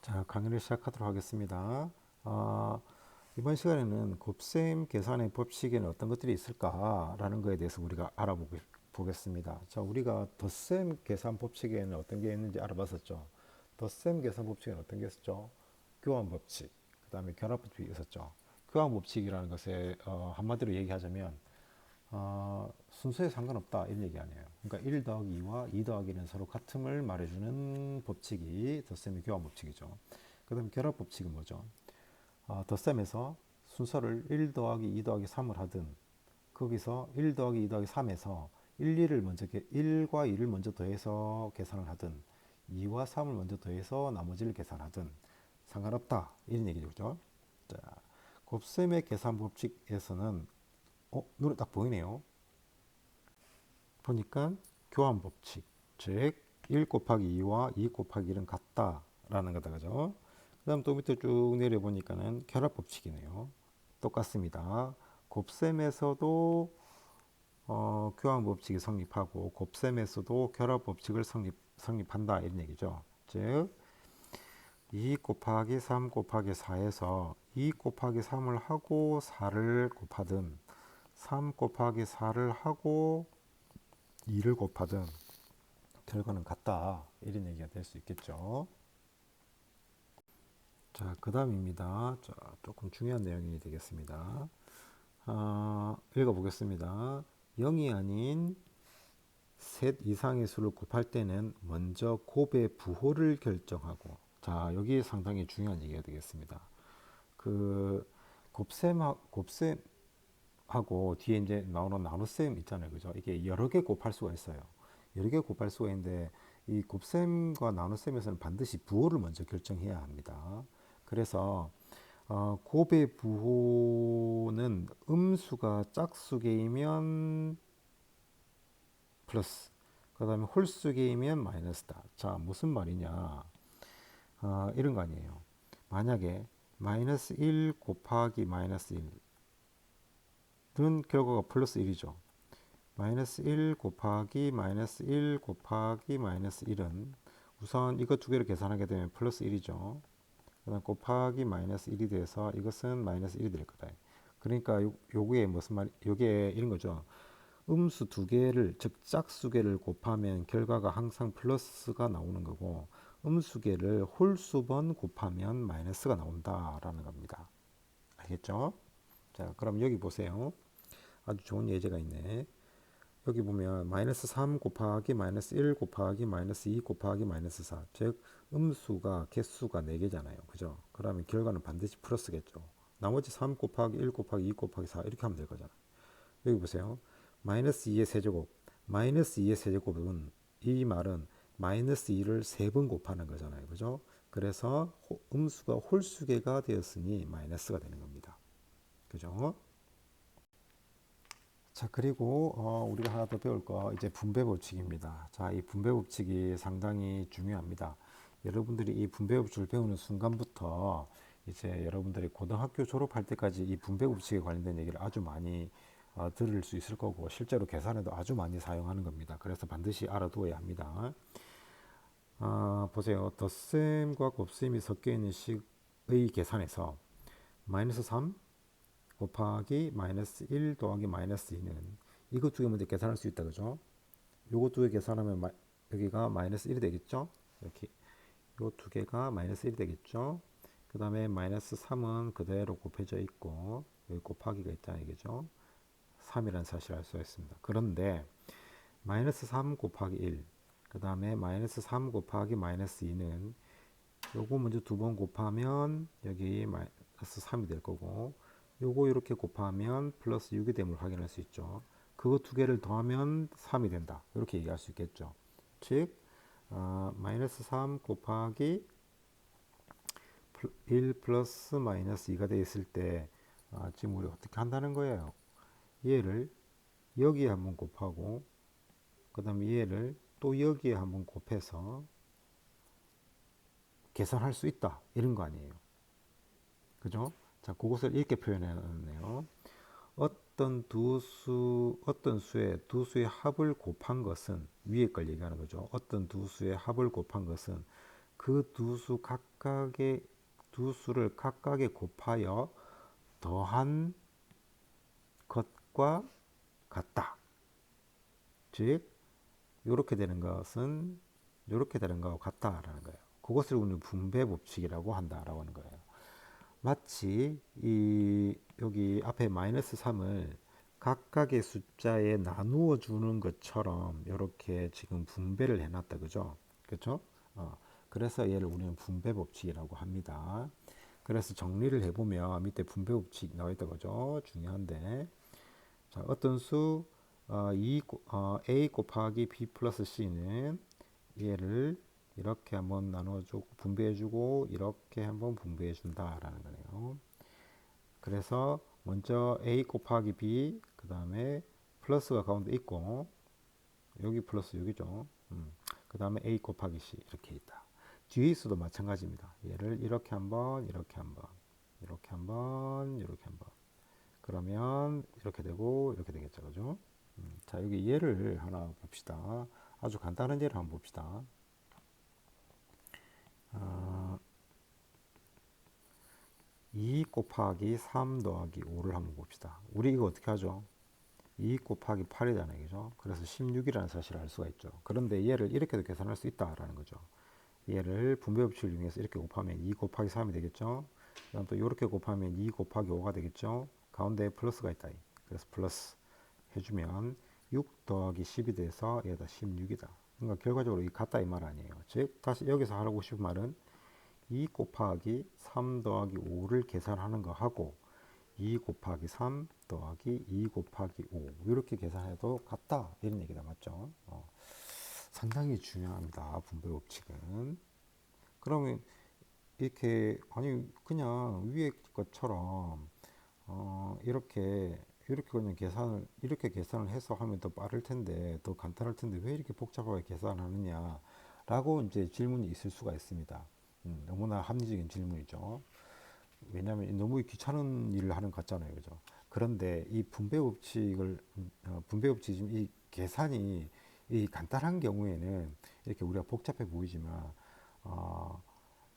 자, 강의를 시작하도록 하겠습니다. 이번 시간에는 곱셈 계산의 법칙에는 어떤 것들이 있을까라는 것에 대해서 우리가 알아보겠습니다. 자, 우리가 덧셈 계산 법칙에는 어떤 게 있는지 알아봤었죠. 덧셈 계산 법칙에는 어떤 게 있었죠? 교환 법칙, 그 다음에 결합 법칙이 있었죠. 교환 법칙이라는 것에 한마디로 얘기하자면 순서에 상관없다 이런 얘기 아니에요. 그러니까 1 더하기 2와 2 더하기 는 서로 같음을 말해주는 법칙이 덧셈의 교환 법칙이죠. 그 다음 결합 법칙은 뭐죠? 덧셈에서 순서를 1 더하기 2 더하기 3을 하든 거기서 1 더하기 2 더하기 3에서 1과 2를 먼저 더해서 계산을 하든 2와 3을 먼저 더해서 나머지를 계산하든 상관없다 이런 얘기죠. 자, 곱셈의 계산 법칙에서는 눈에 딱 보이네요. 보니까 교환 법칙, 즉 1 곱하기 2와 2 곱하기 1은 같다라는 거다, 그죠? 그 다음 또 밑에 쭉 내려보니까는 결합 법칙이네요. 똑같습니다. 곱셈에서도 교환 법칙이 성립하고 곱셈에서도 결합 법칙을 성립한다 이런 얘기죠. 즉 2 곱하기 3 곱하기 4에서 2 곱하기 3을 하고 4를 곱하든 3 곱하기 4를 하고 2를 곱하든 결과는 같다 이런 얘기가 될 수 있겠죠. 자, 그 다음입니다. 자, 조금 중요한 내용이 되겠습니다. 읽어보겠습니다. 0이 아닌 셋 이상의 수를 곱할 때는 먼저 곱의 부호를 결정하고, 자, 여기 상당히 중요한 얘기가 되겠습니다. 그 곱셈하고 뒤에 이제 나오는 나눗셈 있잖아요, 그죠? 이게 여러 개 곱할 수가 있어요. 여러 개 곱할 수가 있는데 이 곱셈과 나눗셈에서는 반드시 부호를 먼저 결정해야 합니다. 그래서 곱의 부호는 음수가 짝수개이면 플러스, 그 다음에 홀수개이면 마이너스다. 자, 무슨 말이냐? 이런 거 아니에요. 만약에 마이너스 1 곱하기 마이너스 1은 결과가 플러스 1이죠. 마이너스 1 곱하기 마이너스 1 곱하기 마이너스 1은 우선 이거 두 개를 계산하게 되면 플러스 1이죠. 그 다음 곱하기 마이너스 1이 돼서 이것은 마이너스 1이 될 거다. 그러니까 요게 무슨 말, 요게 이런 거죠. 음수 두 개를, 즉 짝수 개를 곱하면 결과가 항상 플러스가 나오는 거고 음수 개를 홀수번 곱하면 마이너스가 나온다라는 겁니다. 알겠죠? 자, 그럼 여기 보세요. 아주 좋은 예제가 있네. 여기 보면 마이너스 3 곱하기 마이너스 1 곱하기 마이너스 2 곱하기 마이너스 4, 즉 음수가 개수가 4개잖아요, 그죠? 그러면 결과는 반드시 플러스겠죠. 나머지 3 곱하기 1 곱하기 2 곱하기 4 이렇게 하면 될 거잖아요. 여기 보세요. 마이너스 2의 세제곱, 마이너스 2의 세제곱은, 이 말은 마이너스 2를 3번 곱하는 거잖아요, 그죠? 그래서 음수가 홀수계가 되었으니 마이너스가 되는 겁니다, 그죠? 자, 그리고 우리가 하나 더 배울 거 이제 분배 법칙입니다. 자, 이 분배 법칙이 상당히 중요합니다. 여러분들이 이 분배 법칙을 배우는 순간부터 이제 여러분들이 고등학교 졸업할 때까지 이 분배 법칙에 관련된 얘기를 아주 많이 들을 수 있을 거고 실제로 계산에도 아주 많이 사용하는 겁니다. 그래서 반드시 알아두어야 합니다. 보세요. 덧셈과 곱셈이 섞여 있는 식의 계산에서 마이너스 3 곱하기 마이너스 1 더하기 마이너스 2는 이것 두 개 먼저 계산할 수 있다, 그죠? 요거 두 개 계산하면 여기가 마이너스 1이 되겠죠? 이렇게 요 두 개가 마이너스 1이 되겠죠? 그 다음에 마이너스 3은 그대로 곱해져 있고 여기 곱하기가 있다는 얘기죠. 3이라는 사실을 알 수가 있습니다. 그런데 마이너스 3 곱하기 1, 그 다음에 마이너스 3 곱하기 마이너스 2는 요거 먼저 두 번 곱하면 여기 마이너스 3이 될 거고 요거 이렇게 곱하면 플러스 6이 됨을 확인할 수 있죠. 그거 두 개를 더하면 3이 된다. 이렇게 얘기할 수 있겠죠. 즉 마이너스 3 곱하기 1 플러스 마이너스 2가 되어 있을 때 지금 우리 어떻게 한다는 거예요? 얘를 여기에 한번 곱하고 그 다음에 얘를 또 여기에 한번 곱해서 계산할 수 있다 이런 거 아니에요, 그죠? 자, 그것을 이렇게 표현해 놨네요. 어떤 수의 두 수의 합을 곱한 것은, 위에 걸 얘기하는 거죠. 어떤 두 수의 합을 곱한 것은 그 두 수 각각의 두 수를 각각에 곱하여 더한 것과 같다. 즉 이렇게 되는 것은 이렇게 되는 것과 같다라는 거예요. 그것을 우리는 분배 법칙이라고 한다라고 하는 거예요. 마치 이 여기 앞에 마이너스 3을 각각의 숫자에 나누어 주는 것처럼 이렇게 지금 분배를 해놨다, 그죠? 그렇죠? 그래서 얘를 우리는 분배 법칙이라고 합니다. 그래서 정리를 해보면 밑에 분배 법칙 나와 있다, 그죠? 중요한데, 자, 어떤 수 A 곱하기 B 플러스 C는 얘를 이렇게 한번 나눠주고 분배해주고 이렇게 한번 분배해준다라는 거네요. 그래서 먼저 A 곱하기 B, 그 다음에 플러스가 가운데 있고 여기 플러스 여기죠. 그 다음에 A 곱하기 C 이렇게 있다. 뒤에 있어도 마찬가지입니다. 얘를 이렇게 한번 이렇게 한번 이렇게 한번 이렇게 한번 그러면 이렇게 되고 이렇게 되겠죠, 그죠? 자, 여기 예를 하나 봅시다. 아주 간단한 예를 한번 봅시다. 2 곱하기 3 더하기 5를 한번 봅시다. 우리 이거 어떻게 하죠? 2 곱하기 8이잖아요, 그죠? 그래서 16이라는 사실을 알 수가 있죠. 그런데 얘를 이렇게도 계산할 수 있다라는 거죠. 얘를 분배 법칙을 이용해서 이렇게 곱하면 2 곱하기 3이 되겠죠. 그다음 또 이렇게 곱하면 2 곱하기 5가 되겠죠. 가운데에 플러스가 있다. 그래서 플러스 해주면 6 더하기 10이 돼서 얘다 16이다. 그러니까 결과적으로 이 같다 이 말 아니에요. 즉 다시 여기서 하라고 싶은 말은 2 곱하기 3 더하기 5를 계산하는 거 하고 2 곱하기 3 더하기 2 곱하기 5 이렇게 계산해도 같다 이런 얘기다, 맞죠? 상당히 중요합니다, 분배 법칙은. 그러면 이렇게 아니 그냥 위에 것처럼 이렇게 그냥 이렇게 계산을 해서 하면 더 빠를 텐데 더 간단할 텐데 왜 이렇게 복잡하게 계산하느냐라고 이제 질문이 있을 수가 있습니다. 너무나 합리적인 질문이죠. 왜냐하면 너무 귀찮은 일을 하는 것 같잖아요, 그죠? 그런데 이 분배 법칙 지금 이 계산이 이 간단한 경우에는 이렇게 우리가 복잡해 보이지만 어,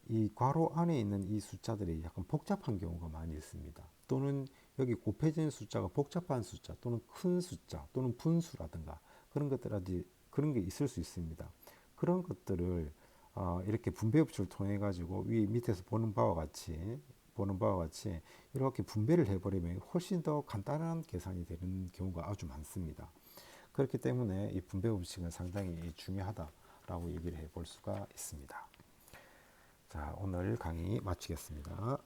이 괄호 안에 있는 이 숫자들이 약간 복잡한 경우가 많이 있습니다. 또는 여기 곱해지는 숫자가 복잡한 숫자 또는 큰 숫자 또는 분수라든가 그런 게 있을 수 있습니다. 그런 것들을 이렇게 분배 법칙을 통해 가지고 위 밑에서 보는 바와 같이 이렇게 분배를 해버리면 훨씬 더 간단한 계산이 되는 경우가 아주 많습니다. 그렇기 때문에 이 분배 법칙은 상당히 중요하다라고 얘기를 해볼 수가 있습니다. 자, 오늘 강의 마치겠습니다.